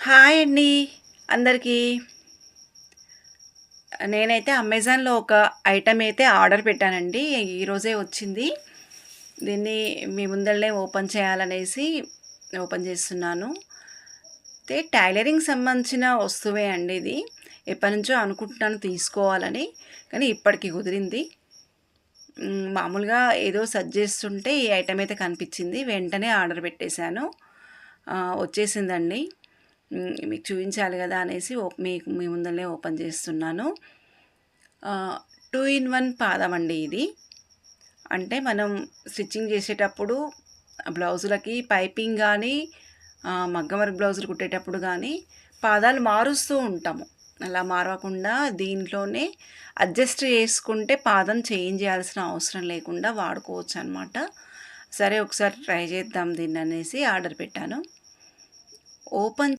Hi అండి అందరికీ. నేనైతే అమెజాన్‌లో ఒక ఐటెమ్ అయితే ఆర్డర్ పెట్టానండి. ఈరోజే వచ్చింది. దీన్ని మీ ముందలనే ఓపెన్ చేయాలనేసి ఓపెన్ చేస్తున్నాను. అయితే టైలరింగ్ సంబంధించిన వస్తువే అండి ఇది. ఎప్పటినుంచో అనుకుంటున్నాను తీసుకోవాలని. కానీ ఇప్పటికి కుదిరింది. మామూలుగా ఏదో సెర్చ్ చేస్తుంటే ఈ ఐటెమ్ అయితే కనిపించింది. వెంటనే ఆర్డర్ పెట్టేశాను. వచ్చేసిందండి. మీకు చూపించాలి కదా అనేసి మీకు మీ ముందరనే ఓపెన్ చేస్తున్నాను. 2 ఇన్ 1 పాదం అండి ఇది. అంటే మనం స్టిచ్చింగ్ చేసేటప్పుడు బ్లౌజులకి పైపింగ్ కానీ మగ్గం వర్క్ బ్లౌజులు కుట్టేటప్పుడు కానీ పాదాలు మారుస్తూ ఉంటాము. అలా మారకుండా దీంట్లోనే అడ్జస్ట్ చేసుకుంటే పాదం చేంజ్ చేయాల్సిన అవసరం లేకుండా వాడుకోవచ్చు అనమాట. సరే ఒకసారి ట్రై చేద్దాం దీన్ని అనేసి ఆర్డర్ పెట్టాను. ఓపెన్